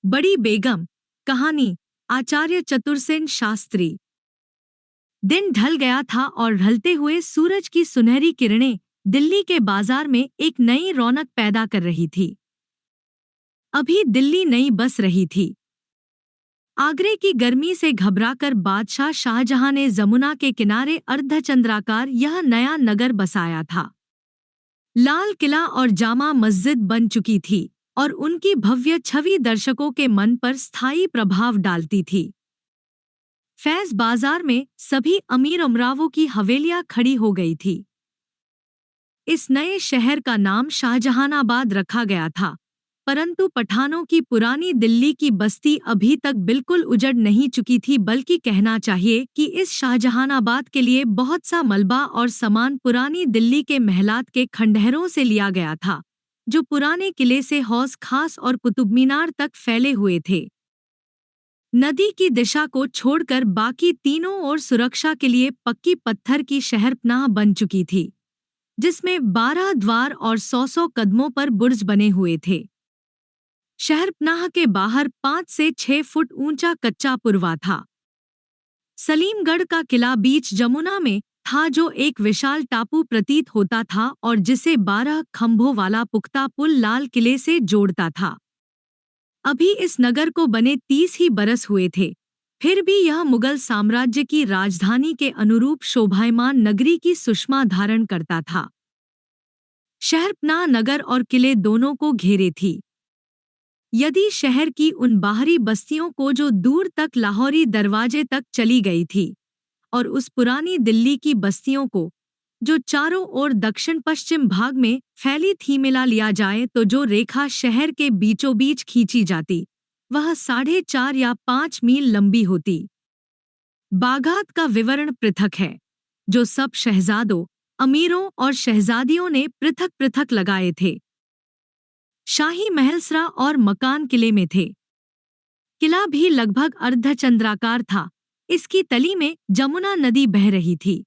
बड़ी बेगम। कहानी आचार्य चतुरसेन शास्त्री। दिन ढल गया था और ढलते हुए सूरज की सुनहरी किरणें दिल्ली के बाजार में एक नई रौनक पैदा कर रही थी। अभी दिल्ली नई बस रही थी। आगरे की गर्मी से घबराकर बादशाह शाहजहां ने जमुना के किनारे अर्धचंद्राकार यह नया नगर बसाया था। लाल किला और जामा मस्जिद बन चुकी थी और उनकी भव्य छवि दर्शकों के मन पर स्थायी प्रभाव डालती थी। फैज बाजार में सभी अमीर उमरावों की हवेलियां खड़ी हो गई थी। इस नए शहर का नाम शाहजहानाबाद रखा गया था, परंतु पठानों की पुरानी दिल्ली की बस्ती अभी तक बिल्कुल उजड़ नहीं चुकी थी, बल्कि कहना चाहिए कि इस शाहजहानाबाद के लिए बहुत सा मलबा और सामान पुरानी दिल्ली के महलात के खंडहरों से लिया गया था, जो पुराने किले से हौस खास और कुतुब मीनार तक फैले हुए थे। नदी की दिशा को छोड़कर बाकी तीनों ओर सुरक्षा के लिए पक्की पत्थर की शहरपनाह बन चुकी थी, जिसमें 12 द्वार और 100 कदमों पर बुर्ज बने हुए थे। शहरपनाह के बाहर 5 से 6 फुट ऊंचा कच्चा पुरवा था। सलीमगढ़ का किला बीच जमुना में था, जो एक विशाल टापू प्रतीत होता था और जिसे 12 खंभों वाला पुख्ता पुल लाल किले से जोड़ता था। अभी इस नगर को बने 30 ही बरस हुए थे, फिर भी यह मुगल साम्राज्य की राजधानी के अनुरूप शोभायमान नगरी की सुषमा धारण करता था। शहरपनाह नगर और किले दोनों को घेरे थी। यदि शहर की उन बाहरी बस्तियों को जो दूर तक लाहौरी दरवाजे तक चली गई थी, और उस पुरानी दिल्ली की बस्तियों को जो चारों ओर दक्षिण पश्चिम भाग में फैली थी मिला लिया जाए, तो जो रेखा शहर के बीचों बीच खींची जाती वह 4.5 या 5 मील लंबी होती। बागात का विवरण पृथक है, जो सब शहजादों, अमीरों और शहजादियों ने पृथक पृथक लगाए थे। शाही महलसरा और मकान किले में थे। किला भी लगभग अर्धचंद्राकार था। इसकी तली में जमुना नदी बह रही थी,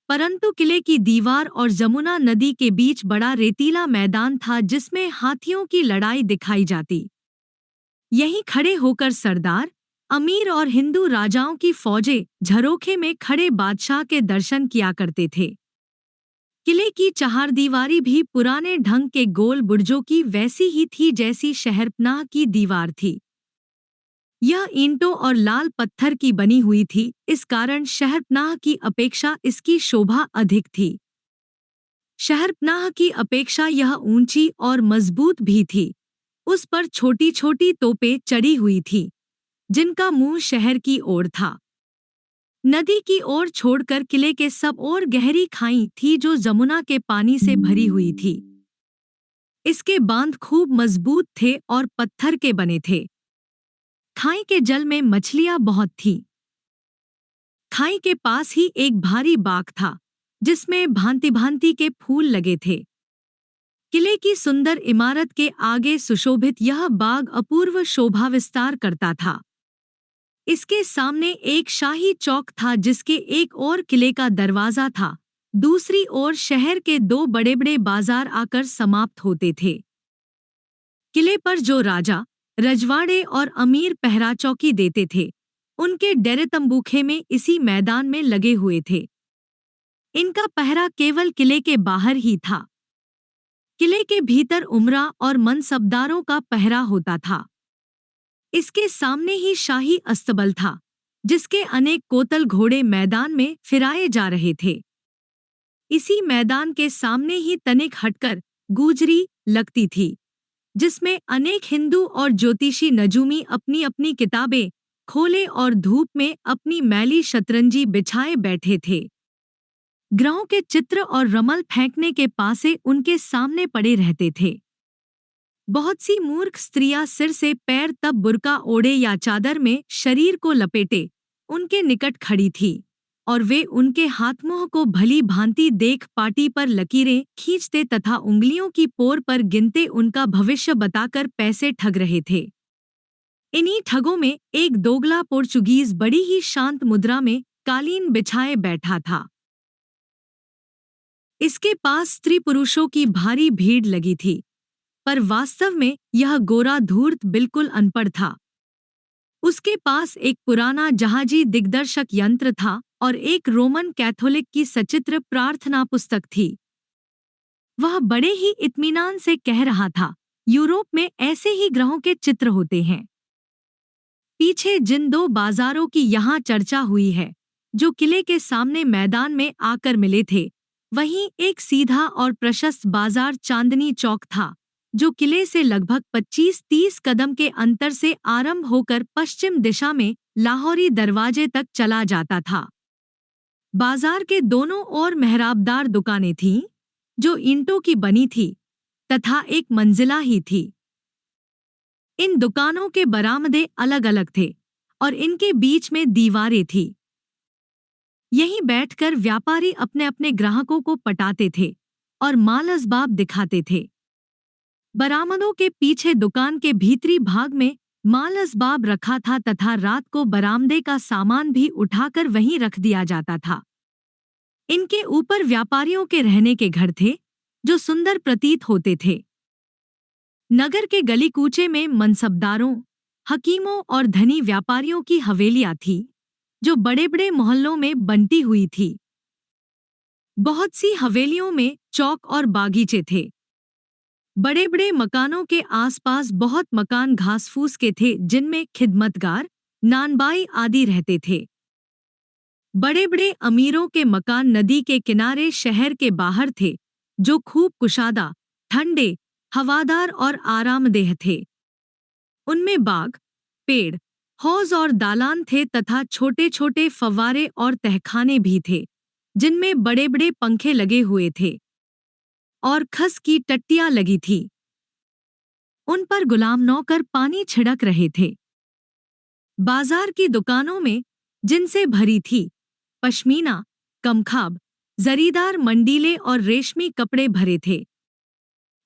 परंतु किले की दीवार और जमुना नदी के बीच बड़ा रेतीला मैदान था, जिसमें हाथियों की लड़ाई दिखाई जाती। यहीं खड़े होकर सरदार, अमीर और हिंदू राजाओं की फौजें झरोखे में खड़े बादशाह के दर्शन किया करते थे। किले की चहारदीवारी भी पुराने ढंग के गोल बुर्जों की वैसी ही थी जैसी शहरपनाह की दीवार थी। यह ईंटों और लाल पत्थर की बनी हुई थी, इस कारण शहरपनाह की अपेक्षा इसकी शोभा अधिक थी। शहरपनाह की अपेक्षा यह ऊंची और मजबूत भी थी। उस पर छोटी छोटी तोपें चढ़ी हुई थी, जिनका मुंह शहर की ओर था। नदी की ओर छोड़कर किले के सब ओर गहरी खाई थी, जो जमुना के पानी से भरी हुई थी। इसके बांध खूब मजबूत थे और पत्थर के बने थे। खाई के जल में मछलियां बहुत थीं। खाई के पास ही एक भारी बाग था, जिसमें भांति भांति के फूल लगे थे। किले की सुंदर इमारत के आगे सुशोभित यह बाग अपूर्व शोभा विस्तार करता था। इसके सामने एक शाही चौक था, जिसके एक ओर किले का दरवाजा था, दूसरी ओर शहर के 2 बड़े बड़े बाजार आकर समाप्त होते थे। किले पर जो राजा, रजवाड़े और अमीर पहरा चौकी देते थे, उनके डेरे तंबूखे में इसी मैदान में लगे हुए थे। इनका पहरा केवल किले के बाहर ही था। किले के भीतर उमरा और मनसबदारों का पहरा होता था। इसके सामने ही शाही अस्तबल था, जिसके अनेक कोतल घोड़े मैदान में फिराए जा रहे थे। इसी मैदान के सामने ही तनिक हटकर गुजरी लगती थी, जिसमें अनेक हिंदू और ज्योतिषी नजूमी अपनी अपनी किताबें खोले और धूप में अपनी मैली शतरंजी बिछाए बैठे थे। ग्रहों के चित्र और रमल फेंकने के पासे उनके सामने पड़े रहते थे। बहुत सी मूर्ख स्त्रियां सिर से पैर तक बुर्का ओढ़े या चादर में शरीर को लपेटे उनके निकट खड़ी थी, और वे उनके हाथ मुंह को भली भांति देख पाटी पर लकीरें खींचते तथा उंगलियों की पोर पर गिनते उनका भविष्य बताकर पैसे ठग रहे थे। इन्हीं ठगों में एक दोगला पोर्चुगीज बड़ी ही शांत मुद्रा में कालीन बिछाए बैठा था। इसके पास स्त्री पुरुषों की भारी भीड़ लगी थी। पर वास्तव में यह गोरा धूर्त बिल्कुल अनपढ़ था। उसके पास एक पुराना जहाजी दिग्दर्शक यंत्र था और एक रोमन कैथोलिक की सचित्र प्रार्थना पुस्तक थी। वह बड़े ही इत्मीनान से कह रहा था, यूरोप में ऐसे ही ग्रहों के चित्र होते हैं। पीछे जिन दो बाजारों की यहाँ चर्चा हुई है, जो किले के सामने मैदान में आकर मिले थे, वहीं एक सीधा और प्रशस्त बाजार चांदनी चौक था, जो किले से लगभग 25-30 कदम के अंतर से आरंभ होकर पश्चिम दिशा में लाहौरी दरवाजे तक चला जाता था। बाजार के दोनों ओर मेहराबदार दुकानें थीं, जो ईंटों की बनी थी तथा एक मंजिला ही थी। इन दुकानों के बरामदे अलग अलग थे और इनके बीच में दीवारें थी। यहीं बैठकर व्यापारी अपने अपने ग्राहकों को पटाते थे और माल असबाब दिखाते थे। बरामदों के पीछे दुकान के भीतरी भाग में माल असबाब रखा था तथा रात को बरामदे का सामान भी उठाकर वहीं रख दिया जाता था। इनके ऊपर व्यापारियों के रहने के घर थे, जो सुंदर प्रतीत होते थे। नगर के गली कूचे में मनसबदारों, हकीमों और धनी व्यापारियों की हवेलियां थीं, जो बड़े बड़े मोहल्लों में बंटी हुई थी। बहुत सी हवेलियों में चौक और बागीचे थे। बड़े बड़े मकानों के आसपास बहुत मकान घास-फूस के थे, जिनमें खिदमतगार, नानबाई आदि रहते थे। बड़े बड़े अमीरों के मकान नदी के किनारे शहर के बाहर थे, जो खूब कुशादा, ठंडे, हवादार और आरामदेह थे। उनमें बाग, पेड़, हौज और दालान थे तथा छोटे छोटे फव्वारे और तहखाने भी थे, जिनमें बड़े बड़े पंखे लगे हुए थे और खस की टट्टियां लगी थी। उन पर गुलाम नौकर पानी छिड़क रहे थे। बाजार की दुकानों में, जिनसे भरी थी, पश्मीना, कमखाब, जरीदार मंडीले और रेशमी कपड़े भरे थे।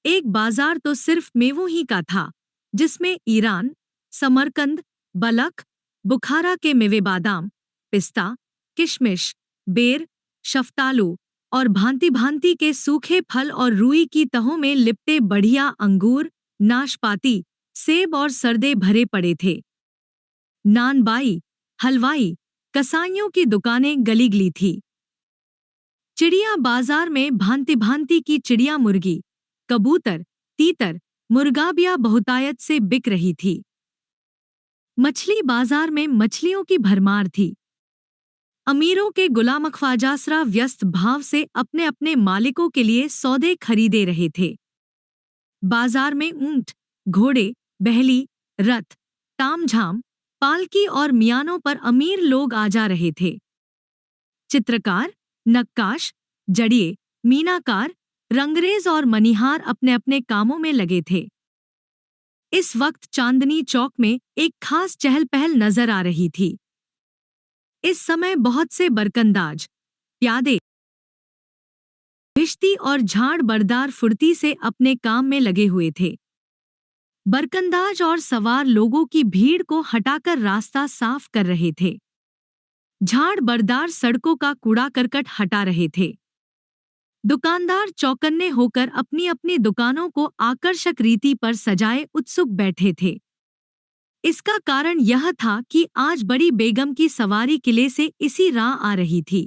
एक बाजार तो सिर्फ मेवों ही का था, जिसमें ईरान, समरकंद, बलख, बुखारा के मेवे बादाम, पिस्ता, किशमिश, बेर, शफ्तालू और भांति भांति के सूखे फल और रुई की तहों में लिपटे बढ़िया अंगूर, नाशपाती, सेब और सरदे भरे पड़े थे। नानबाई, हलवाई, कसाइयों की दुकानें गली-गली थी। चिड़िया बाजार में भांति भांति की चिड़िया, मुर्गी, कबूतर, तीतर, मुर्गाबिया बहुतायत से बिक रही थी। मछली बाजार में मछलियों की भरमार थी। अमीरों के गुलाम ख्वाजासरा व्यस्त भाव से अपने अपने मालिकों के लिए सौदे खरीदे रहे थे। बाजार में ऊंट, घोड़े, बहली, रथ, तामझाम, पालकी और मियानों पर अमीर लोग आ जा रहे थे। चित्रकार, नक्काश, जड़िए, मीनाकार, रंगरेज और मनिहार अपने अपने कामों में लगे थे। इस वक्त चांदनी चौक में एक खास चहल पहल नजर आ रही थी। इस समय बहुत से बरकंदाज, प्यादे, भिश्ती और झाड़ बरदार फुर्ती से अपने काम में लगे हुए थे। बरकंदाज और सवार लोगों की भीड़ को हटाकर रास्ता साफ कर रहे थे। झाड़ बरदार सड़कों का कूड़ा करकट हटा रहे थे। दुकानदार चौकन्ने होकर अपनी अपनी दुकानों को आकर्षक रीति पर सजाए उत्सुक बैठे थे। इसका कारण यह था कि आज बड़ी बेगम की सवारी किले से इसी राह आ रही थी।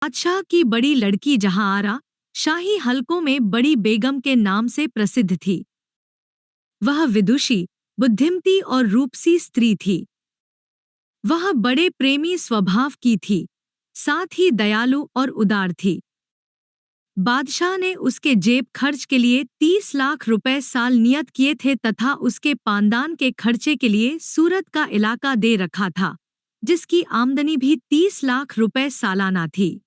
बादशाह की बड़ी लड़की जहांआरा शाही हलकों में बड़ी बेगम के नाम से प्रसिद्ध थी। वह विदुषी, बुद्धिमती और रूपसी स्त्री थी। वह बड़े प्रेमी स्वभाव की थी, साथ ही दयालु और उदार थी। बादशाह ने उसके जेब खर्च के लिए 30 लाख रुपए साल नियत किए थे तथा उसके पानदान के खर्चे के लिए सूरत का इलाका दे रखा था, जिसकी आमदनी भी 30 लाख रुपए सालाना थी।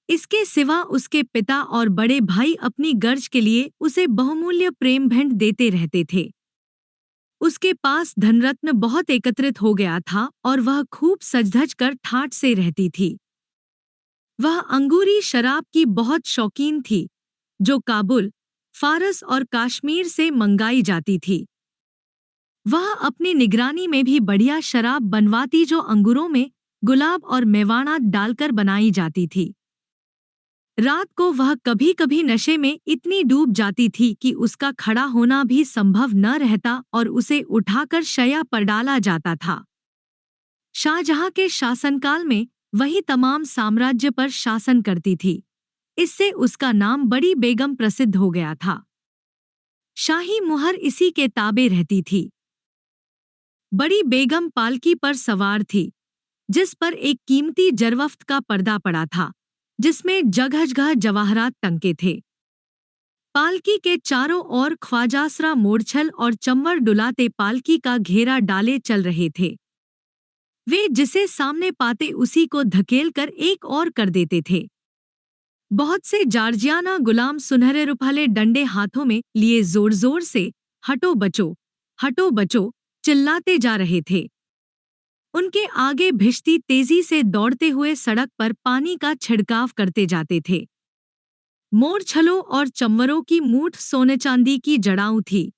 इसके सिवा उसके पिता और बड़े भाई अपनी गर्ज के लिए उसे बहुमूल्य प्रेम भेंट देते रहते थे। उसके पास धनरत्न बहुत एकत्रित हो गया था और वह खूब सज-धज कर ठाठ से रहती थी। वह अंगूरी शराब की बहुत शौकीन थी, जो काबुल, फारस और कश्मीर से मंगाई जाती थी। वह अपनी निगरानी में भी बढ़िया शराब बनवाती, जो अंगूरों में गुलाब और मेवाड़ा डालकर बनाई जाती थी। रात को वह कभी कभी नशे में इतनी डूब जाती थी कि उसका खड़ा होना भी संभव न रहता और उसे उठाकर शैया पर डाला जाता था। शाहजहां के शासनकाल में वही तमाम साम्राज्य पर शासन करती थी। इससे उसका नाम बड़ी बेगम प्रसिद्ध हो गया था। शाही मुहर इसी के ताबे रहती थी। बड़ी बेगम पालकी पर सवार थी, जिस पर एक कीमती जरवफ्त का पर्दा पड़ा था, जिसमें जगह-जगह जवाहरात टंके थे। पालकी के चारों ओर ख्वाजासरा मोरछल और चंवर डुलाते पालकी का घेरा डाले चल रहे थे। वे जिसे सामने पाते उसी को धकेल कर एक और कर देते थे। बहुत से जार्जियाना गुलाम सुनहरे रुपहले डंडे हाथों में लिए जोर जोर से हटो बचो चिल्लाते जा रहे थे। उनके आगे भिश्ती तेजी से दौड़ते हुए सड़क पर पानी का छिड़काव करते जाते थे। मोरछलों और चंवरों की मूठ सोने चांदी की जड़ाऊ थी।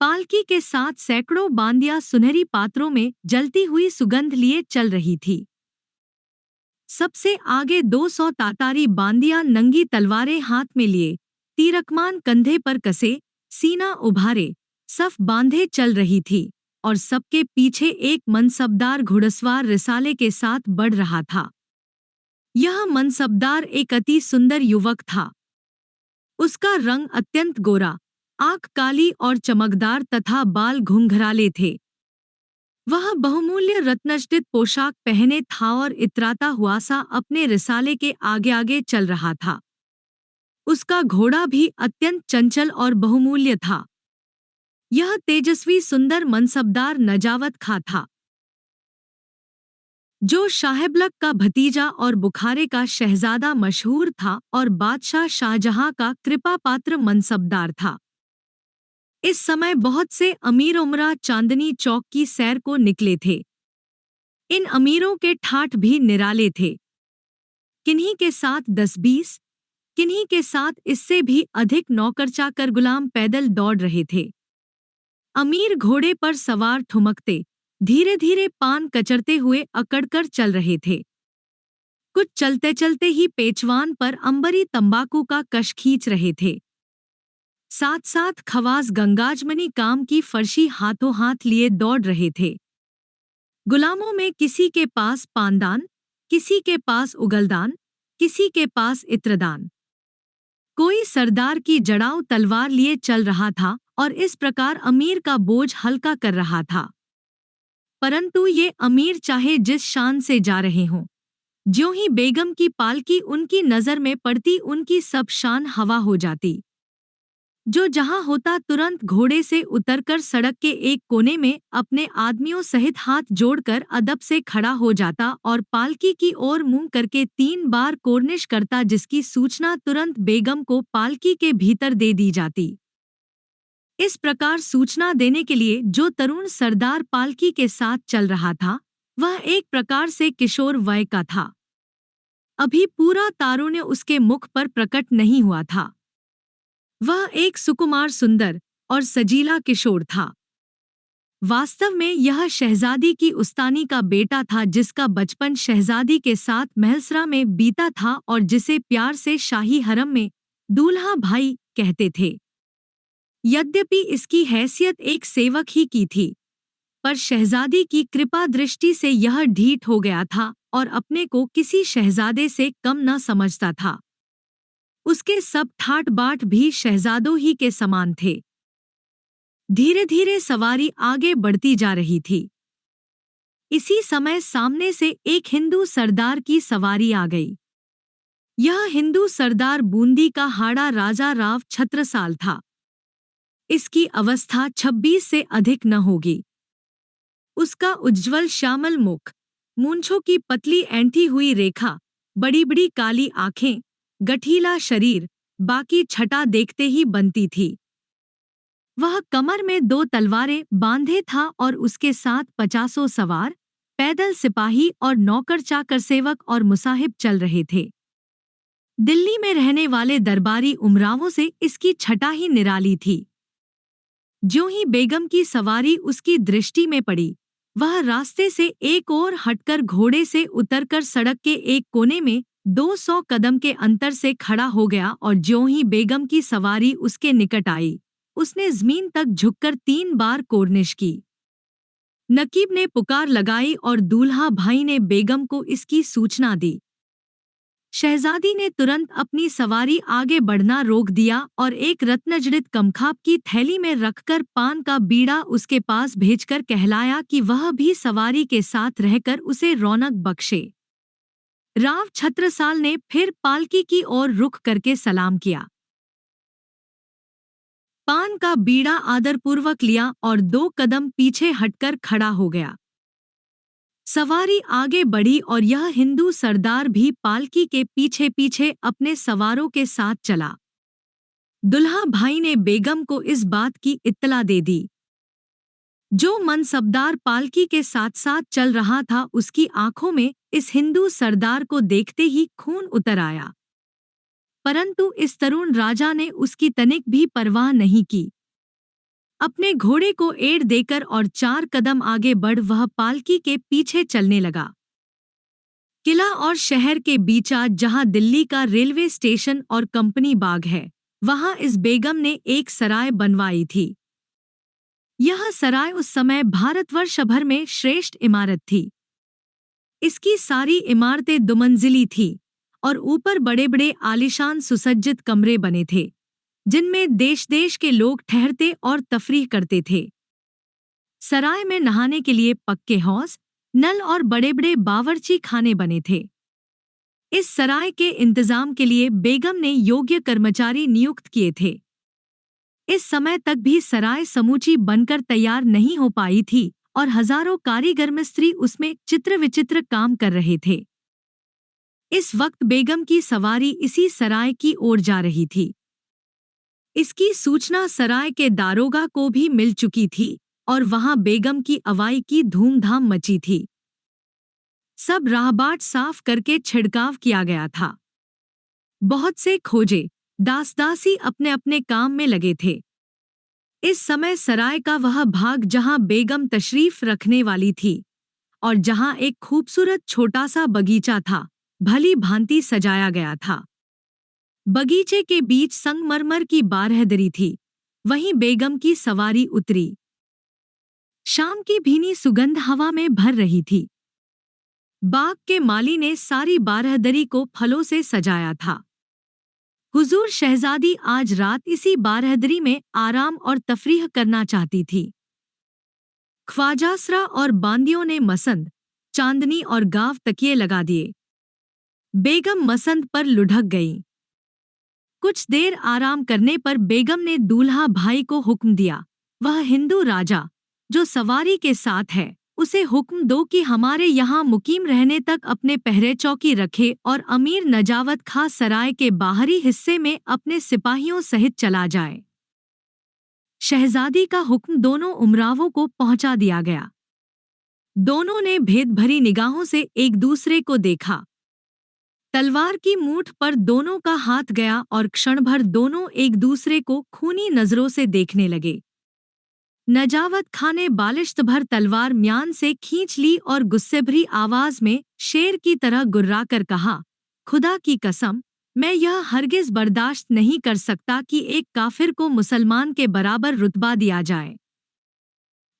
पालकी के साथ सैकड़ों बांदियां सुनहरी पात्रों में जलती हुई सुगंध लिए चल रही थी। सबसे आगे 200 तातारी बांदियां नंगी तलवारें हाथ में लिए, तीरकमान कंधे पर कसे, सीना उभारे, सफ बांधे चल रही थी और सबके पीछे एक मनसबदार घुड़सवार रिसाले के साथ बढ़ रहा था। यह मनसबदार एक अति सुंदर युवक था। उसका रंग अत्यंत गोरा, आंख काली और चमकदार तथा बाल घुंघराले थे। वह बहुमूल्य रत्नजटित पोशाक पहने था और इतराता हुआ सा अपने रिसाले के आगे आगे चल रहा था। उसका घोड़ा भी अत्यंत चंचल और बहुमूल्य था। यह तेजस्वी सुंदर मनसबदार नजावत खा था, जो शाहबलक का भतीजा और बुखारे का शहजादा मशहूर था और बादशाह शाहजहां का कृपा पात्र मनसबदार था। इस समय बहुत से अमीर उमरा चांदनी चौक की सैर को निकले थे। इन अमीरों के ठाठ भी निराले थे। किन्हीं के साथ 10-20, किन्हीं के साथ इससे भी अधिक नौकर चाकर गुलाम पैदल दौड़ रहे थे। अमीर घोड़े पर सवार ठुमकते, धीरे धीरे पान कचरते हुए अकड़कर चल रहे थे। कुछ चलते चलते ही पेचवान पर अंबरी तंबाकू का कश खींच रहे थे। साथ साथ खवास गंगाजमनी काम की फर्शी हाथों हाथ लिए दौड़ रहे थे। गुलामों में किसी के पास पानदान, किसी के पास उगलदान, किसी के पास इत्रदान। कोई सरदार की जड़ाऊ तलवार लिए चल रहा था और इस प्रकार अमीर का बोझ हल्का कर रहा था। परंतु ये अमीर चाहे जिस शान से जा रहे हों, ज्यों ही बेगम की पालकी उनकी नजर में पड़ती उनकी सब शान हवा हो जाती। जो जहां होता तुरंत घोड़े से उतरकर सड़क के एक कोने में अपने आदमियों सहित हाथ जोड़कर अदब से खड़ा हो जाता और पालकी की ओर मुंह करके 3 बार कोर्निश करता, जिसकी सूचना तुरंत बेगम को पालकी के भीतर दे दी जाती। इस प्रकार सूचना देने के लिए जो तरुण सरदार पालकी के साथ चल रहा था, वह एक प्रकार से किशोर वय का था। अभी पूरा तारुण्य उसके मुख पर प्रकट नहीं हुआ था। वह एक सुकुमार सुंदर और सजीला किशोर था। वास्तव में यह शहजादी की उस्तानी का बेटा था, जिसका बचपन शहजादी के साथ महलसरा में बीता था और जिसे प्यार से शाही हरम में दूल्हा भाई कहते थे। यद्यपि इसकी हैसियत एक सेवक ही की थी, पर शहजादी की कृपा दृष्टि से यह ढीठ हो गया था और अपने को किसी शहजादे से कम न समझता था। उसके सब ठाट बाट भी शहजादों ही के समान थे। धीरे धीरे सवारी आगे बढ़ती जा रही थी। इसी समय सामने से एक हिंदू सरदार की सवारी आ गई। यह हिंदू सरदार बूंदी का हाड़ा राजा राव छत्रसाल था। इसकी अवस्था 26 से अधिक न होगी। उसका उज्ज्वल श्यामल मुख, मूंछों की पतली ऐंठी हुई रेखा, बड़ी बड़ी काली आंखें, गठीला शरीर, बाकी छटा देखते ही बनती थी। वह कमर में 2 तलवारें बांधे था और उसके साथ 50 सवार, पैदल सिपाही और नौकर चाकर सेवक और मुसाहिब चल रहे थे। दिल्ली में रहने वाले दरबारी उमरावों से इसकी छटा ही निराली थी। ज्यों ही बेगम की सवारी उसकी दृष्टि में पड़ी, वह रास्ते से एक ओर हटकर घोड़े से उतरकर सड़क के एक कोने में 200 कदम के अंतर से खड़ा हो गया और ज्यों ही बेगम की सवारी उसके निकट आई, उसने जमीन तक झुककर 3 बार कोर्निश की। नकीब ने पुकार लगाई और दूल्हा भाई ने बेगम को इसकी सूचना दी। शहजादी ने तुरंत अपनी सवारी आगे बढ़ना रोक दिया और एक रत्नजड़ित कमखाब की थैली में रखकर पान का बीड़ा उसके पास भेजकर कहलाया कि वह भी सवारी के साथ रहकर उसे रौनक बख्शे। राव छत्रसाल ने फिर पालकी की ओर रुख करके सलाम किया, पान का बीड़ा आदरपूर्वक लिया और 2 कदम पीछे हटकर खड़ा हो गया। सवारी आगे बढ़ी और यह हिंदू सरदार भी पालकी के पीछे पीछे अपने सवारों के साथ चला। दुल्हा भाई ने बेगम को इस बात की इत्तला दे दी। जो मनसबदार पालकी के साथ साथ चल रहा था उसकी आंखों में इस हिंदू सरदार को देखते ही खून उतर आया, परंतु इस तरुण राजा ने उसकी तनिक भी परवाह नहीं की। अपने घोड़े को एड़ देकर और 4 कदम आगे बढ़ वह पालकी के पीछे चलने लगा। किला और शहर के बीचा जहां दिल्ली का रेलवे स्टेशन और कंपनी बाग है, वहां इस बेगम ने एक सराय बनवाई थी। यह सराय उस समय भारतवर्ष भर में श्रेष्ठ इमारत थी। इसकी सारी इमारतें दुमंजिली थी और ऊपर बड़े बड़े आलीशान सुसज्जित कमरे बने थे, जिनमें देश देश के लोग ठहरते और तफरीह करते थे। सराय में नहाने के लिए पक्के हौज, नल और बड़े बड़े बावर्ची खाने बने थे। इस सराय के इंतजाम के लिए बेगम ने योग्य कर्मचारी नियुक्त किए थे। इस समय तक भी सराय समूची बनकर तैयार नहीं हो पाई थी और हजारों कारीगर मिस्त्री उसमें चित्र विचित्र काम कर रहे थे। इस वक्त बेगम की सवारी इसी सराय की ओर जा रही थी। इसकी सूचना सराय के दारोगा को भी मिल चुकी थी और वहां बेगम की अवाई की धूमधाम मची थी। सब राहबाट साफ करके छिड़काव किया गया था। बहुत से खोजे दासदासी अपने अपने काम में लगे थे। इस समय सराय का वह भाग जहां बेगम तशरीफ रखने वाली थी और जहां एक खूबसूरत छोटा सा बगीचा था, भली भांति सजाया गया था। बगीचे के बीच संगमरमर की बारहदरी थी, वहीं बेगम की सवारी उतरी। शाम की भीनी सुगंध हवा में भर रही थी। बाग के माली ने सारी बारहदरी को फलों से सजाया था। हुजूर शहजादी आज रात इसी बारहदरी में आराम और तफरीह करना चाहती थी। ख्वाजासरा और बांदियों ने मसंद, चांदनी और गाव तकिए लगा दिए। बेगम मसंद पर लुढ़क गई। कुछ देर आराम करने पर बेगम ने दूल्हा भाई को हुक्म दिया, वह हिंदू राजा जो सवारी के साथ है, उसे हुक्म दो कि हमारे यहाँ मुकीम रहने तक अपने पहरे चौकी रखे और अमीर नजावत खां सराय के बाहरी हिस्से में अपने सिपाहियों सहित चला जाए। शहजादी का हुक्म दोनों उमरावों को पहुंचा दिया गया। दोनों ने भेद भरी निगाहों से एक दूसरे को देखा। तलवार की मूठ पर दोनों का हाथ गया और क्षण भर दोनों एक दूसरे को खूनी नजरों से देखने लगे। नजावत खां ने बालिश्त भर तलवार म्यान से खींच ली और गुस्से भरी आवाज में शेर की तरह गुर्राकर कहा, खुदा की कसम, मैं यह हरगिज बर्दाश्त नहीं कर सकता कि एक काफिर को मुसलमान के बराबर रुतबा दिया जाए।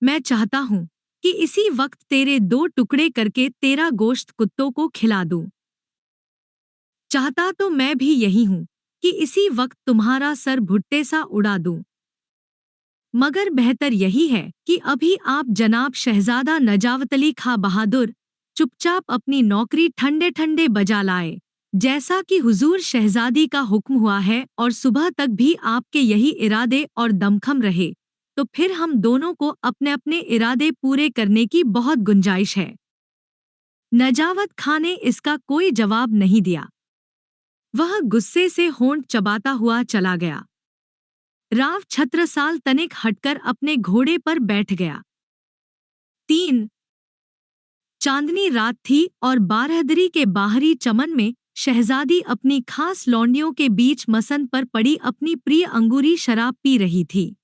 मैं चाहता हूँ कि इसी वक्त तेरे 2 टुकड़े करके तेरा गोश्त कुत्तों को खिला दूं। चाहता तो मैं भी यही हूँ कि इसी वक्त तुम्हारा सर भुट्टे सा उड़ा दूं। मगर बेहतर यही है कि अभी आप जनाब शहजादा नजावत अली खां बहादुर चुपचाप अपनी नौकरी ठंडे ठंडे बजा लाए, जैसा कि हुजूर शहजादी का हुक्म हुआ है, और सुबह तक भी आपके यही इरादे और दमखम रहे तो फिर हम दोनों को अपने अपने इरादे पूरे करने की बहुत गुंजाइश है। नजावत खां ने इसका कोई जवाब नहीं दिया। वह गुस्से से होंठ चबाता हुआ चला गया। राव छत्रसाल तनिक हटकर अपने घोड़े पर बैठ गया। 3 चांदनी रात थी और बारहदरी के बाहरी चमन में शहजादी अपनी खास लौंडियों के बीच मसंद पर पड़ी अपनी प्रिय अंगूरी शराब पी रही थी।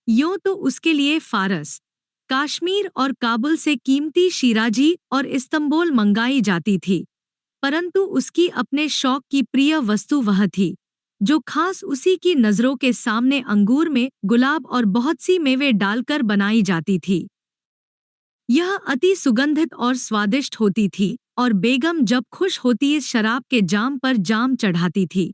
यूं तो उसके लिए फारस, काश्मीर और काबुल से कीमती शीराजी और इस्तंबुल मंगाई जाती थी, परंतु उसकी अपने शौक की प्रिय वस्तु वह थी जो खास उसी की नज़रों के सामने अंगूर में गुलाब और बहुत सी मेवे डालकर बनाई जाती थी। यह अति सुगंधित और स्वादिष्ट होती थी और बेगम जब खुश होती इस शराब के जाम पर जाम चढ़ाती थी।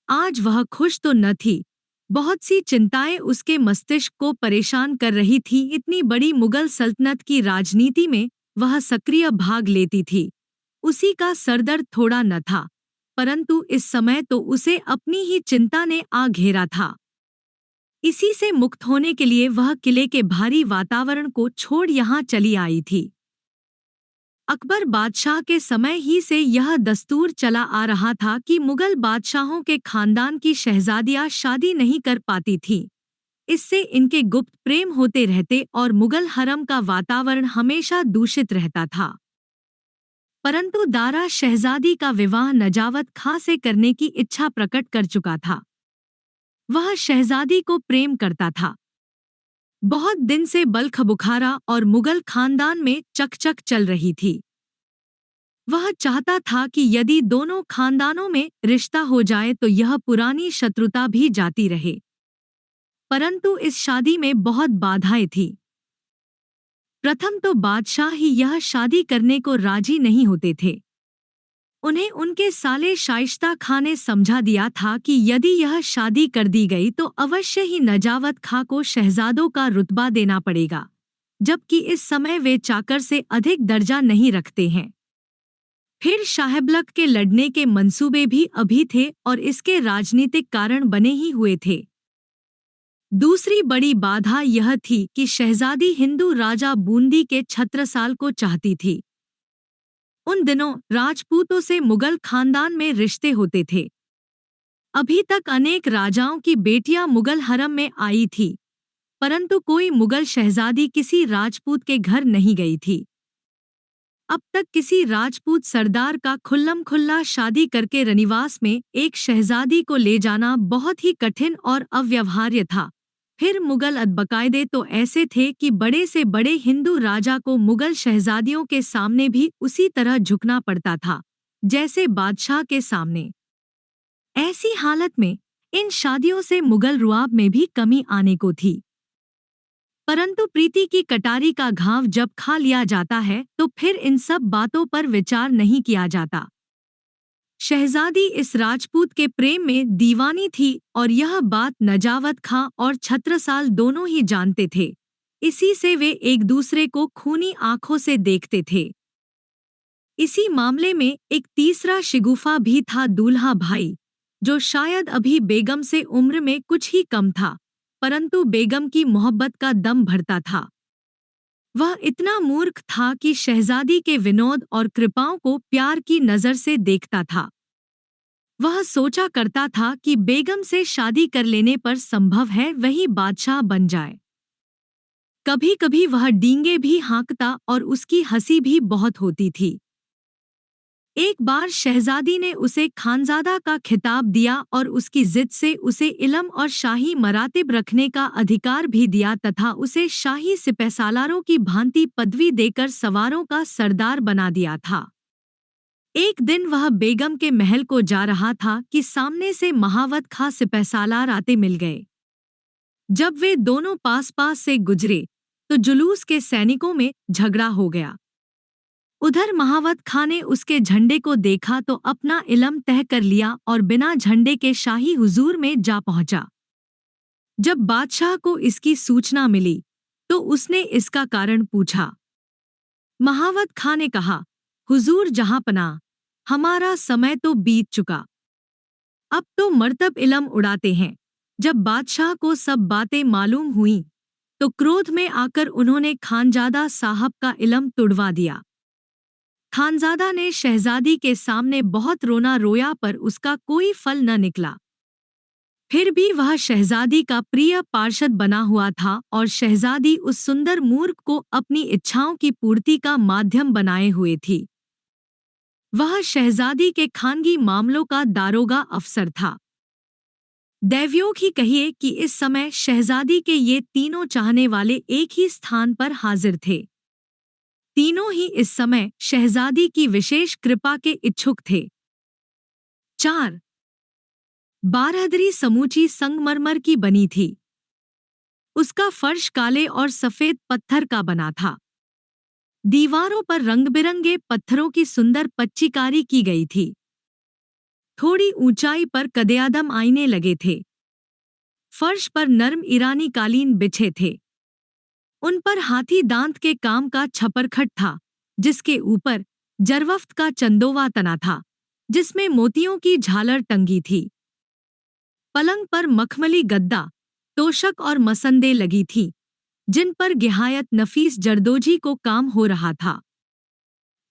आज वह खुश तो न थी, बहुत सी चिंताएं उसके मस्तिष्क को परेशान कर रही थी। इतनी बड़ी मुगल सल्तनत की राजनीति में वह सक्रिय भाग लेती थी। उसी का सरदर्द थोड़ा न था, परंतु इस समय तो उसे अपनी ही चिंता ने आ घेरा था। इसी से मुक्त होने के लिए वह किले के भारी वातावरण को छोड़ यहाँ चली आई थी। अकबर बादशाह के समय ही से यह दस्तूर चला आ रहा था कि मुगल बादशाहों के खानदान की शहजादियां शादी नहीं कर पाती थीं। इससे इनके गुप्त प्रेम होते रहते और मुगल हरम का वातावरण हमेशा दूषित रहता था। परंतु दारा शहजादी का विवाह नजावत खां से करने की इच्छा प्रकट कर चुका था। वह शहजादी को प्रेम करता था। बहुत दिन से बल्ख बुखारा और मुगल खानदान में चकचक चल रही थी। वह चाहता था कि यदि दोनों खानदानों में रिश्ता हो जाए तो यह पुरानी शत्रुता भी जाती रहे। परंतु इस शादी में बहुत बाधाएं थीं। प्रथम तो बादशाह ही यह शादी करने को राजी नहीं होते थे। उन्हें उनके साले शाइस्ता खां ने समझा दिया था कि यदि यह शादी कर दी गई तो अवश्य ही नजावत खां को शहजादों का रुतबा देना पड़ेगा, जबकि इस समय वे चाकर से अधिक दर्जा नहीं रखते हैं। फिर शाहबलक के लड़ने के मंसूबे भी अभी थे और इसके राजनीतिक कारण बने ही हुए थे। दूसरी बड़ी बाधा यह थी कि शहजादी हिंदू राजा बूंदी के छत्रसाल को चाहती थी। उन दिनों राजपूतों से मुगल खानदान में रिश्ते होते थे। अभी तक अनेक राजाओं की बेटियां मुगल हरम में आई थी, परंतु कोई मुगल शहजादी किसी राजपूत के घर नहीं गई थी। अब तक किसी राजपूत सरदार का खुल्लम खुल्ला शादी करके रनिवास में एक शहजादी को ले जाना बहुत ही कठिन और अव्यवहार्य था। फिर मुगल अदबकायदे तो ऐसे थे कि बड़े से बड़े हिंदू राजा को मुगल शहजादियों के सामने भी उसी तरह झुकना पड़ता था जैसे बादशाह के सामने। ऐसी हालत में इन शादियों से मुगल रुआब में भी कमी आने को थी। परंतु प्रीति की कटारी का घाव जब खा लिया जाता है तो फिर इन सब बातों पर विचार नहीं किया जाता। शहजादी इस राजपूत के प्रेम में दीवानी थी और यह बात नजावत खां और छत्रसाल दोनों ही जानते थे। इसी से वे एक दूसरे को खूनी आंखों से देखते थे। इसी मामले में एक तीसरा शिगुफा भी था, दूल्हा भाई, जो शायद अभी बेगम से उम्र में कुछ ही कम था, परंतु बेगम की मोहब्बत का दम भरता था। वह इतना मूर्ख था कि शहजादी के विनोद और कृपाओं को प्यार की नज़र से देखता था। वह सोचा करता था कि बेगम से शादी कर लेने पर संभव है वही बादशाह बन जाए। कभी कभी वह डींगे भी हाँकता और उसकी हंसी भी बहुत होती थी। एक बार शहजादी ने उसे खानजादा का खिताब दिया और उसकी जिद से उसे इलम और शाही मरातिब रखने का अधिकार भी दिया तथा उसे शाही सिपहसालारों की भांति पदवी देकर सवारों का सरदार बना दिया था। एक दिन वह बेगम के महल को जा रहा था कि सामने से महावत खां सिपहसालार आते मिल गए। जब वे दोनों पास पास से गुजरे तो जुलूस के सैनिकों में झगड़ा हो गया। उधर महावत खां ने उसके झंडे को देखा तो अपना इलम तह कर लिया और बिना झंडे के शाही हुजूर में जा पहुंचा। जब बादशाह को इसकी सूचना मिली तो उसने इसका कारण पूछा। महावत खां ने कहा, हुजूर जहांपनाह, हमारा समय तो बीत चुका, अब तो मर्तब इलम उड़ाते हैं। जब बादशाह को सब बातें मालूम हुईं तो क्रोध में आकर उन्होंने खानजादा साहब का इलम तुड़वा दिया। खानजादा ने शहजादी के सामने बहुत रोना रोया पर उसका कोई फल न निकला। फिर भी वह शहजादी का प्रिय पार्षद बना हुआ था और शहजादी उस सुंदर मूर्ख को अपनी इच्छाओं की पूर्ति का माध्यम बनाए हुए थी। वह शहजादी के खानगी मामलों का दारोगा अफसर था। दैवयोग ही कहिए कि इस समय शहजादी के ये तीनों चाहने वाले एक ही स्थान पर हाजिर थे। तीनों ही इस समय शहजादी की विशेष कृपा के इच्छुक थे। 4. बारहदरी समूची संगमरमर की बनी थी। उसका फर्श काले और सफेद पत्थर का बना था। दीवारों पर रंग-बिरंगे पत्थरों की सुंदर पच्चीकारी की गई थी। थोड़ी ऊंचाई पर कदयादम आईने लगे थे। फर्श पर नर्म ईरानी कालीन बिछे थे। उन पर हाथी दांत के काम का छपरखट था, जिसके ऊपर जरवफ्त का चंदोवा तना था, जिसमें मोतियों की झालर टंगी थी। पलंग पर मखमली गद्दा, तोशक और मसंदे लगी थी, जिन पर गिहायत नफीस जरदोजी को काम हो रहा था।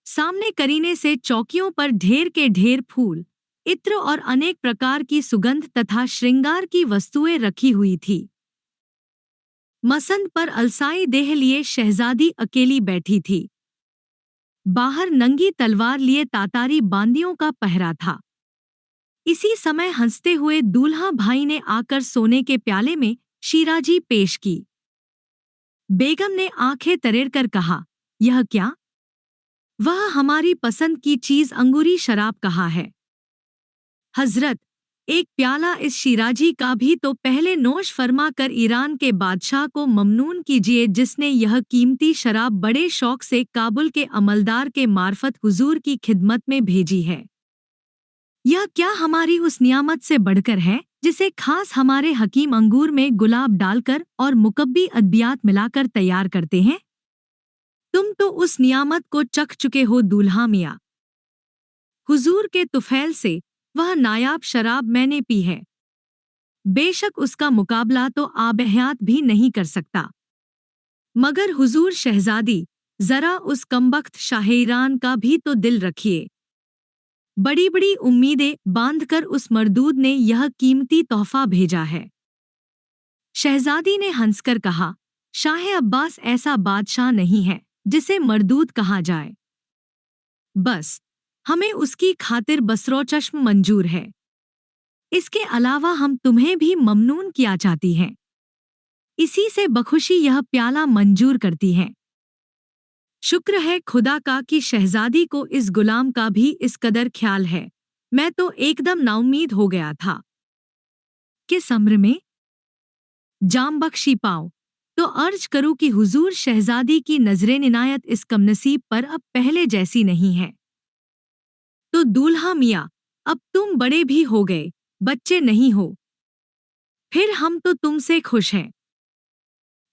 सामने करीने से चौकियों पर ढेर के ढेर फूल, इत्र और अनेक प्रकार की सुगंध तथा श्रृंगार की वस्तुएं रखी हुई थी। मसंद पर अलसाई देह लिए शहजादी अकेली बैठी थी। बाहर नंगी तलवार लिए तातारी बांदियों का पहरा था। इसी समय हंसते हुए दूल्हा भाई ने आकर सोने के प्याले में शीराजी पेश की। बेगम ने आंखें तरेड़कर कहा, यह क्या? वह हमारी पसंद की चीज अंगूरी शराब कहा है। हजरत, एक प्याला इस शीराजी का भी तो पहले नोश फरमा कर ईरान के बादशाह को ममनून कीजिए, जिसने यह कीमती शराब बड़े शौक से काबुल के अमलदार के मार्फत हुजूर की खिदमत में भेजी है। यह क्या हमारी उस नियामत से बढ़कर है, जिसे खास हमारे हकीम अंगूर में गुलाब डालकर और मुकब्बी अद्बियात मिलाकर तैयार करते हैं? तुम तो उस नियामत को चख चुके हो दूल्हा मियाँ। हुजूर के तुफैल से वह नायाब शराब मैंने पी है। बेशक उसका मुकाबला तो आबहयात भी नहीं कर सकता, मगर हुजूर शहजादी, जरा उस कमबख्त शाह-ए-ईरान का भी तो दिल रखिए। बड़ी बड़ी उम्मीदें बांधकर उस मरदूद ने यह कीमती तोहफा भेजा है। शहजादी ने हंसकर कहा, शाह अब्बास ऐसा बादशाह नहीं है जिसे मरदूद कहा जाए। बस हमें उसकी खातिर बसरो चश्म मंजूर है। इसके अलावा हम तुम्हें भी ममनून किया चाहती हैं। इसी से बखुशी यह प्याला मंजूर करती हैं। शुक्र है खुदा का कि शहजादी को इस गुलाम का भी इस कदर ख्याल है। मैं तो एकदम नाउम्मीद हो गया था किस अम्र में जाम बख्शी पाऊं, तो अर्ज करूं कि हुजूर शहजादी की नजरे निनायत इस कमनसीब पर अब पहले जैसी नहीं है। तो दूल्हा मियाँ, अब तुम बड़े भी हो गए, बच्चे नहीं हो, फिर हम तो तुमसे खुश हैं।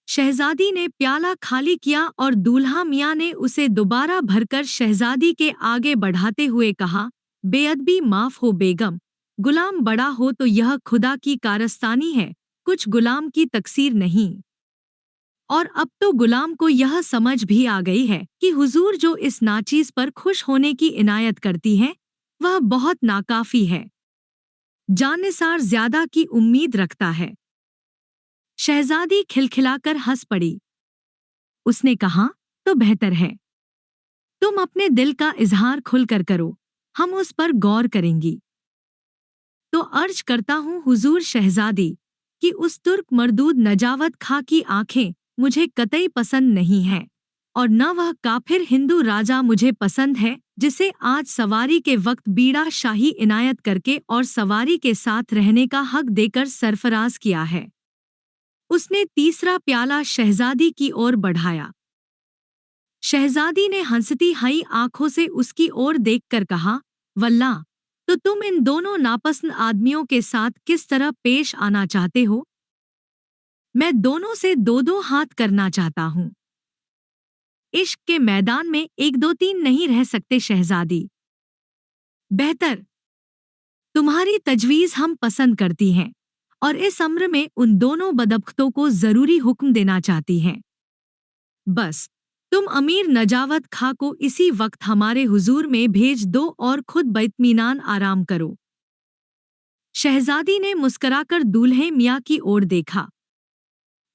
शहजादी ने प्याला खाली किया और दूल्हा मियाँ ने उसे दोबारा भरकर शहजादी के आगे बढ़ाते हुए कहा, बेअदबी माफ हो बेगम, गुलाम बड़ा हो तो यह खुदा की कारस्तानी है, कुछ गुलाम की तकसीर नहीं। और अब तो गुलाम को यह समझ भी आ गई है कि हुजूर जो इस नाचीज पर खुश होने की इनायत करती हैं, वह बहुत नाकाफी है। जानिसार ज्यादा की उम्मीद रखता है। शहजादी खिलखिलाकर हंस पड़ी। उसने कहा, तो बेहतर है। तुम अपने दिल का इजहार खुलकर करो, हम उस पर गौर करेंगी। तो अर्ज करता हूँ हुजूर शहजादी कि उस तुर्क मरदूद नजावत खां की आंखें मुझे कतई पसंद नहीं हैं, और न वह काफिर हिंदू राजा मुझे पसंद है, जिसे आज सवारी के वक्त बीड़ा शाही इनायत करके और सवारी के साथ रहने का हक देकर सरफराज किया है। उसने तीसरा प्याला शहजादी की ओर बढ़ाया। शहजादी ने हंसती हई आंखों से उसकी ओर देखकर कहा, वल्लाह, तो तुम इन दोनों नापसंद आदमियों के साथ किस तरह पेश आना चाहते हो? मैं दोनों से दो दो हाथ करना चाहता हूँ। इश्क के मैदान में एक दो तीन नहीं रह सकते शहजादी। बेहतर, तुम्हारी तजवीज़ हम पसंद करती हैं, और इस अम्र में उन दोनों बदबख्तों को जरूरी हुक्म देना चाहती हैं। बस तुम अमीर नजावत खां को इसी वक्त हमारे हुजूर में भेज दो और खुद बैतमीनान आराम करो। शहजादी ने मुस्कुराकर दूल्हे मियाँ की ओर देखा।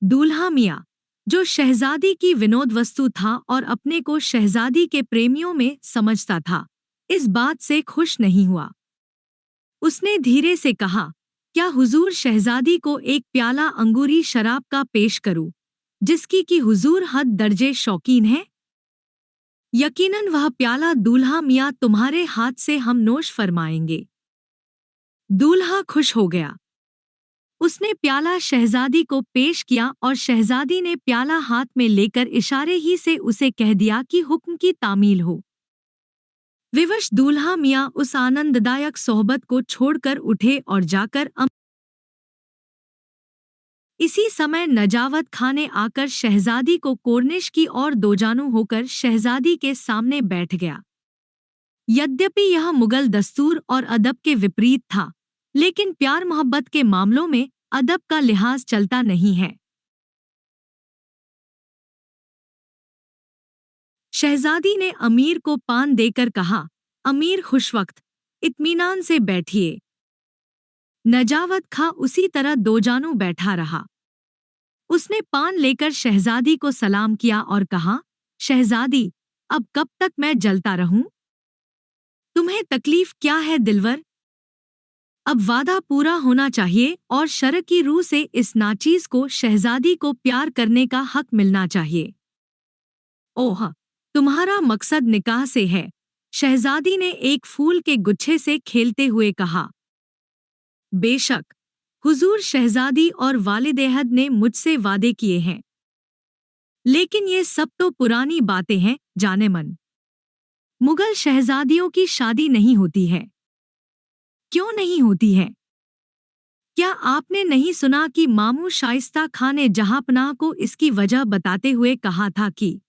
दूल्हा मियाँ, जो शहजादी की विनोद वस्तु था और अपने को शहजादी के प्रेमियों में समझता था, इस बात से खुश नहीं हुआ। उसने धीरे से कहा, क्या हुजूर शहजादी को एक प्याला अंगूरी शराब का पेश करूं, जिसकी कि हुजूर हद दर्जे शौकीन हैं? यकीनन वह प्याला दूल्हा मियाँ तुम्हारे हाथ से हम नोश फरमाएंगे। दूल्हा खुश हो गया। उसने प्याला शहजादी को पेश किया और शहजादी ने प्याला हाथ में लेकर इशारे ही से उसे कह दिया कि हुक्म की तामील हो। विवश दूल्हा मियाँ उस आनंददायक सोहबत को छोड़कर उठे और जाकर इसी समय नजावत खां ने आकर शहजादी को कोर्निश की और दोजानू होकर शहजादी के सामने बैठ गया। यद्यपि यह मुगल दस्तूर और अदब के विपरीत था, लेकिन प्यार मोहब्बत के मामलों में अदब का लिहाज चलता नहीं है। शहजादी ने अमीर को पान देकर कहा, अमीर खुशवक्त, इत्मीनान से बैठिए। नजावत खां उसी तरह दोजानू बैठा रहा। उसने पान लेकर शहजादी को सलाम किया और कहा, शहजादी, अब कब तक मैं जलता रहूं? तुम्हें तकलीफ क्या है दिलवर? अब वादा पूरा होना चाहिए और शर्अ की रूह से इस नाचीज को शहजादी को प्यार करने का हक मिलना चाहिए। ओह, तुम्हारा मकसद निकाह से है, शहजादी ने एक फूल के गुच्छे से खेलते हुए कहा। बेशक, हुजूर शहजादी और वालिद-ए-अहद ने मुझसे वादे किए हैं। लेकिन ये सब तो पुरानी बातें हैं, जाने मन। मुगल शहजादियों की शादी नहीं होती है। क्यों नहीं होती है? क्या आपने नहीं सुना कि मामू शाइस्ता खां ने जहांपनाह को इसकी वजह बताते हुए कहा था कि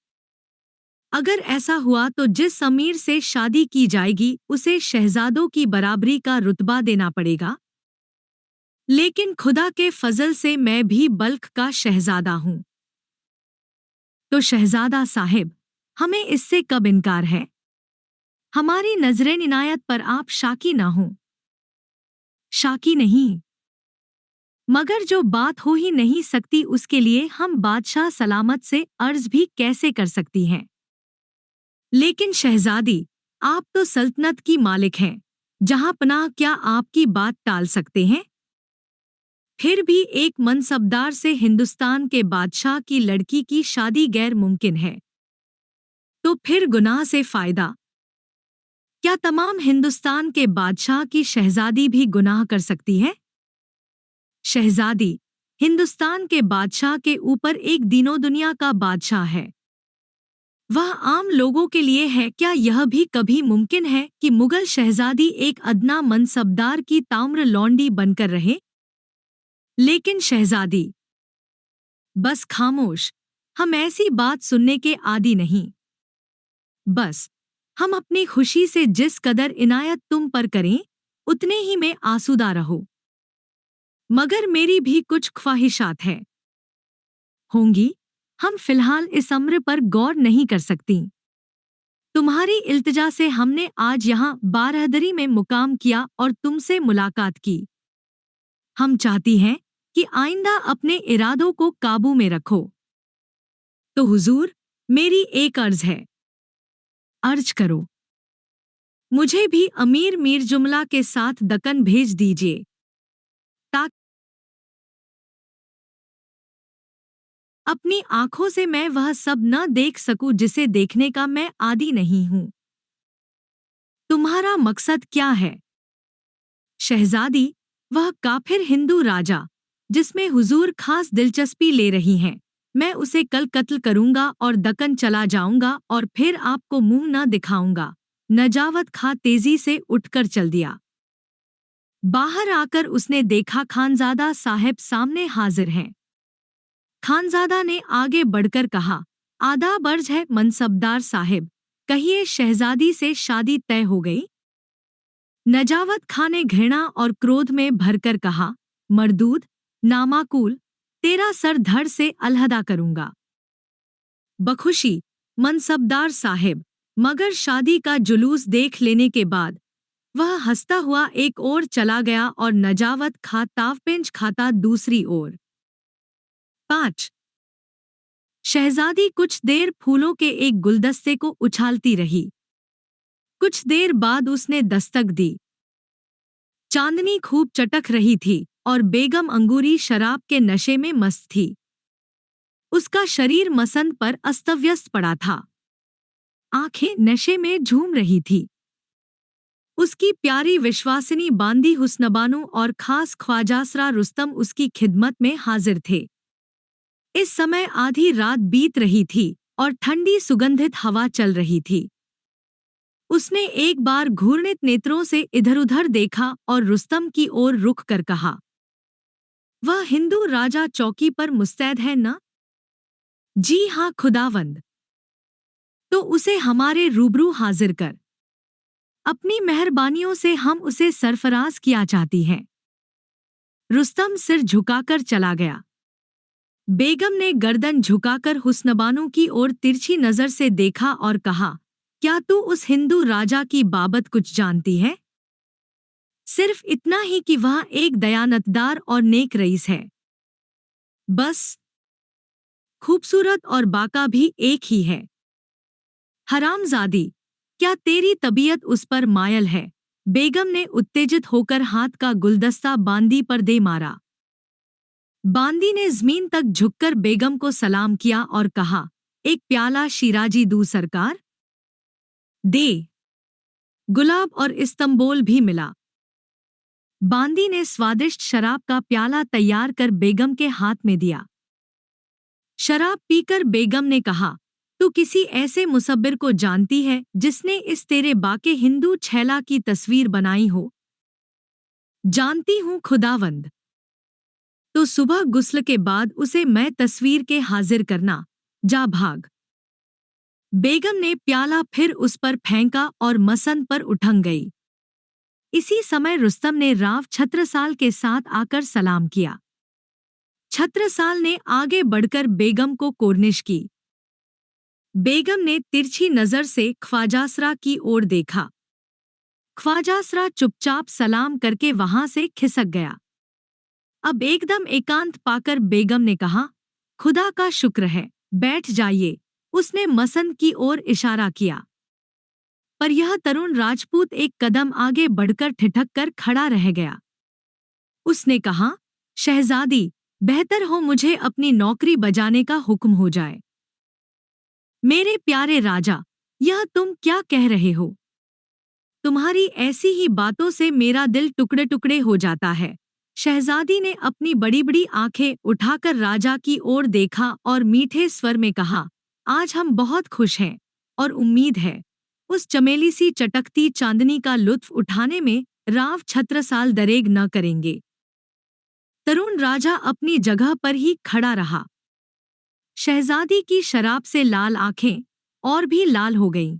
अगर ऐसा हुआ तो जिस अमीर से शादी की जाएगी उसे शहजादों की बराबरी का रुतबा देना पड़ेगा? लेकिन खुदा के फजल से मैं भी बल्ख का शहजादा हूं। तो शहजादा साहिब, हमें इससे कब इनकार है? हमारी नजरें इनायत पर आप शाकी ना हों। शाकी नहीं, मगर जो बात हो ही नहीं सकती उसके लिए हम बादशाह सलामत से अर्ज भी कैसे कर सकती हैं? लेकिन शहजादी, आप तो सल्तनत की मालिक हैं, जहां पनाह क्या आपकी बात टाल सकते हैं? फिर भी एक मनसबदार से हिंदुस्तान के बादशाह की लड़की की शादी गैर मुमकिन है। तो फिर गुनाह से फायदा? क्या तमाम हिंदुस्तान के बादशाह की शहजादी भी गुनाह कर सकती है? शहजादी, हिंदुस्तान के बादशाह के ऊपर एक दीनो दुनिया का बादशाह है। वह आम लोगों के लिए है। क्या यह भी कभी मुमकिन है कि मुगल शहजादी एक अदना मनसबदार की ताम्र लौंडी बनकर रहे? लेकिन शहजादी, बस खामोश, हम ऐसी बात सुनने के आदी नहीं। बस, हम अपनी खुशी से जिस कदर इनायत तुम पर करें, उतने ही में आसूदा रहो। मगर मेरी भी कुछ ख्वाहिशात है होंगी, हम फिलहाल इस अम्र पर गौर नहीं कर सकती। तुम्हारी इल्तिजा से हमने आज यहाँ बारहदरी में मुकाम किया और तुमसे मुलाकात की। हम चाहती हैं कि आइंदा अपने इरादों को काबू में रखो। तो हुजूर, मेरी एक अर्ज है। अर्ज करो। मुझे भी अमीर मीर जुमला के साथ दक्कन भेज दीजिए, ताकि अपनी आंखों से मैं वह सब न देख सकूं जिसे देखने का मैं आदी नहीं हूं। तुम्हारा मकसद क्या है? शहजादी, वह काफिर हिंदू राजा, जिसमें हुजूर खास दिलचस्पी ले रही हैं, मैं उसे कल कत्ल करूंगा और दक्कन चला जाऊंगा और फिर आपको मुंह न दिखाऊंगा। नजावत खां तेजी से उठकर चल दिया। बाहर आकर उसने देखा खानजादा साहब सामने हाजिर हैं। खानजादा ने आगे बढ़कर कहा, आदाब अर्ज है मनसबदार साहिब, कहिए शहजादी से शादी तय हो गई? नजावत खां ने घृणा और क्रोध में भरकर कहा, मरदूद, नामाकूल, तेरा सर धड़ से अलहदा करूंगा। बखुशी, मनसबदार साहिब, मगर शादी का जुलूस देख लेने के बाद वह हंसता हुआ एक ओर चला गया और नजावत खां तावपेंच खाता दूसरी ओर। 5. शहजादी कुछ देर फूलों के एक गुलदस्ते को उछालती रही। कुछ देर बाद उसने दस्तक दी। चांदनी खूब चटक रही थी और बेगम अंगूरी शराब के नशे में मस्त थी। उसका शरीर मसंद पर अस्तव्यस्त पड़ा था। आंखें नशे में झूम रही थी। उसकी प्यारी विश्वासिनी बांदी हुस्नबानो और खास ख्वाजासरा रुस्तम उसकी खिदमत में हाजिर थे। इस समय आधी रात बीत रही थी और ठंडी सुगंधित हवा चल रही थी। उसने एक बार घूर्णित नेत्रों से इधर-उधर देखा और रुस्तम की ओर रुख कर कहा, वह हिंदू राजा चौकी पर मुस्तैद है ना? जी हाँ खुदावंद। तो उसे हमारे रूबरू हाजिर कर। अपनी मेहरबानियों से हम उसे सरफराज किया चाहती हैं। रुस्तम सिर झुकाकर चला गया। बेगम ने गर्दन झुकाकर हुस्नबानो की ओर तिरछी नजर से देखा और कहा, क्या तू उस हिंदू राजा की बाबत कुछ जानती है? सिर्फ इतना ही कि वह एक दयानतदार और नेक रईस है। बस। खूबसूरत और बाका भी एक ही है। हरामजादी, क्या तेरी तबीयत उस पर मायल है? बेगम ने उत्तेजित होकर हाथ का गुलदस्ता बांदी पर दे मारा। बांदी ने जमीन तक झुककर बेगम को सलाम किया और कहा, एक प्याला शिराजी दूं सरकार? दे। गुलाब और इस्तंबोल भी मिला। बांदी ने स्वादिष्ट शराब का प्याला तैयार कर बेगम के हाथ में दिया। शराब पीकर बेगम ने कहा, तू किसी ऐसे मुसब्बिर को जानती है जिसने इस तेरे बाके हिंदू छैला की तस्वीर बनाई हो? जानती हूँ खुदावंद। तो सुबह गुस्ल के बाद उसे मैं तस्वीर के हाजिर करना। जा भाग। बेगम ने प्याला फिर उस पर फेंका और मसंद पर उठंग गई। इसी समय रुस्तम ने राव छत्रसाल के साथ आकर सलाम किया। छत्रसाल ने आगे बढ़कर बेगम को कोर्निश की। बेगम ने तिरछी नजर से ख्वाजासरा की ओर देखा। ख्वाजासरा चुपचाप सलाम करके वहां से खिसक गया। अब एकदम एकांत पाकर बेगम ने कहा, खुदा का शुक्र है, बैठ जाइए। उसने मसंद की ओर इशारा किया। पर यह तरुण राजपूत एक कदम आगे बढ़कर ठिठक कर खड़ा रह गया। उसने कहा, शहजादी, बेहतर हो मुझे अपनी नौकरी बजाने का हुक्म हो जाए। मेरे प्यारे राजा, यह तुम क्या कह रहे हो? तुम्हारी ऐसी ही बातों से मेरा दिल टुकड़े टुकड़े हो जाता है। शहजादी ने अपनी बड़ी बड़ी आंखें उठाकर राजा की ओर देखा और मीठे स्वर में कहा, आज हम बहुत खुश हैं और उम्मीद है उस चमेली सी चटकती चांदनी का लुत्फ उठाने में राव छत्रसाल दरेग न करेंगे। तरुण राजा अपनी जगह पर ही खड़ा रहा। शहजादी की शराब से लाल आंखें और भी लाल हो गईं,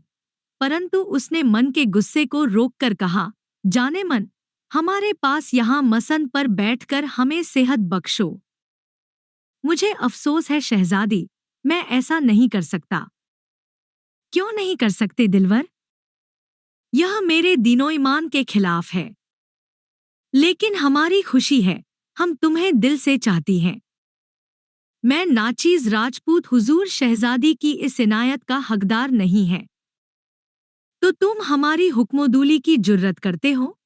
परंतु उसने मन के गुस्से को रोककर कहा, जाने मन, हमारे पास यहाँ मसंद पर बैठकर हमें सेहत बख्शो। मुझे अफसोस है शहजादी, मैं ऐसा नहीं कर सकता। क्यों नहीं कर सकते दिलवर? यह मेरे दीनो ईमान के खिलाफ है। लेकिन हमारी खुशी है, हम तुम्हें दिल से चाहती हैं। मैं नाचीज राजपूत हुजूर शहजादी की इस इनायत का हकदार नहीं है। तो तुम हमारी हुक्मोदूली की जुर्रत करते हो?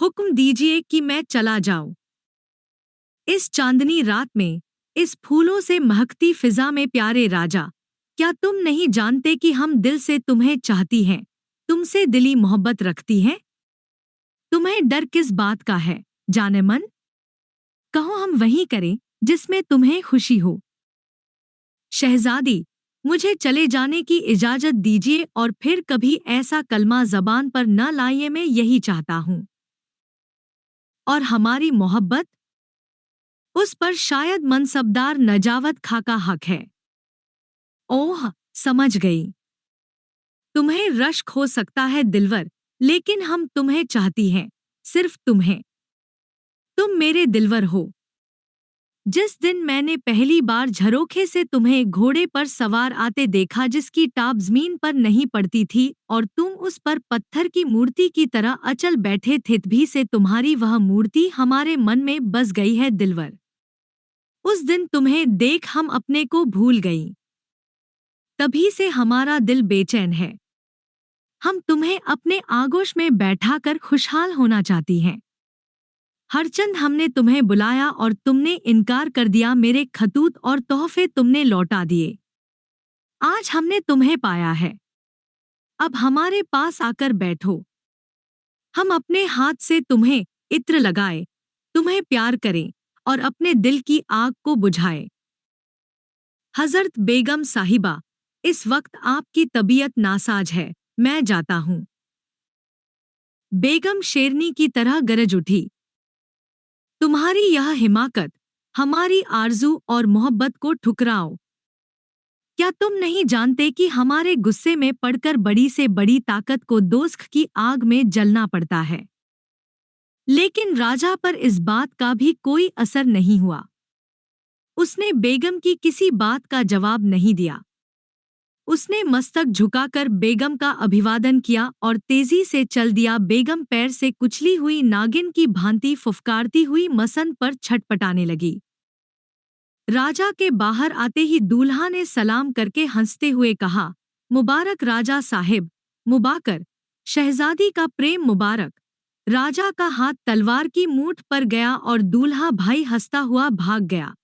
हुक्म दीजिए कि मैं चला जाऊं। इस चांदनी रात में, इस फूलों से महकती फिजा में प्यारे राजा, क्या तुम नहीं जानते कि हम दिल से तुम्हें चाहती हैं, तुमसे दिली मोहब्बत रखती हैं? तुम्हें डर किस बात का है, जाने मन? कहो हम वही करें जिसमें तुम्हें खुशी हो। शहजादी, मुझे चले जाने की इजाजत दीजिए और फिर कभी ऐसा कलमा ज़बान पर न लाइए, मैं यही चाहता हूँ। और हमारी मोहब्बत, उस पर शायद मनसबदार नजावत खा का हक है। ओह, समझ गई। तुम्हें रश्क हो सकता है दिलवर, लेकिन हम तुम्हें चाहती हैं, सिर्फ तुम्हें। तुम मेरे दिलवर हो। जिस दिन मैंने पहली बार झरोखे से तुम्हें घोड़े पर सवार आते देखा जिसकी टाप जमीन पर नहीं पड़ती थी और तुम उस पर पत्थर की मूर्ति की तरह अचल बैठे थे, तभी से तुम्हारी वह मूर्ति हमारे मन में बस गई है दिलवर। उस दिन तुम्हें देख हम अपने को भूल गईं। तभी से हमारा दिल बेचैन है। हम तुम्हें अपने आगोश में बैठाकर खुशहाल होना चाहती हैं। हरचंद हमने तुम्हें बुलाया और तुमने इनकार कर दिया। मेरे खतूत और तोहफे तुमने लौटा दिए। आज हमने तुम्हें पाया है। अब हमारे पास आकर बैठो। हम अपने हाथ से तुम्हें इत्र लगाए, तुम्हें प्यार करें और अपने दिल की आग को बुझाए। हज़रत बेगम साहिबा, इस वक्त आपकी तबीयत नासाज है, मैं जाता हूँ। बेगम शेरनी की तरह गरज उठी। तुम्हारी यह हिमाकत हमारी आरजू और मोहब्बत को ठुकराओ। क्या तुम नहीं जानते कि हमारे गुस्से में पड़कर बड़ी से बड़ी ताकत को दोस्ख की आग में जलना पड़ता है। लेकिन राजा पर इस बात का भी कोई असर नहीं हुआ। उसने बेगम की किसी बात का जवाब नहीं दिया। उसने मस्तक झुकाकर बेगम का अभिवादन किया और तेजी से चल दिया। बेगम पैर से कुचली हुई नागिन की भांति फुफकारती हुई मसन पर छटपटाने लगी। राजा के बाहर आते ही दूल्हा ने सलाम करके हंसते हुए कहा, मुबारक राजा साहिब, मुबाकर, शहजादी का प्रेम मुबारक। राजा का हाथ तलवार की मूठ पर गया और दूल्हा भाई हंसता हुआ भाग गया।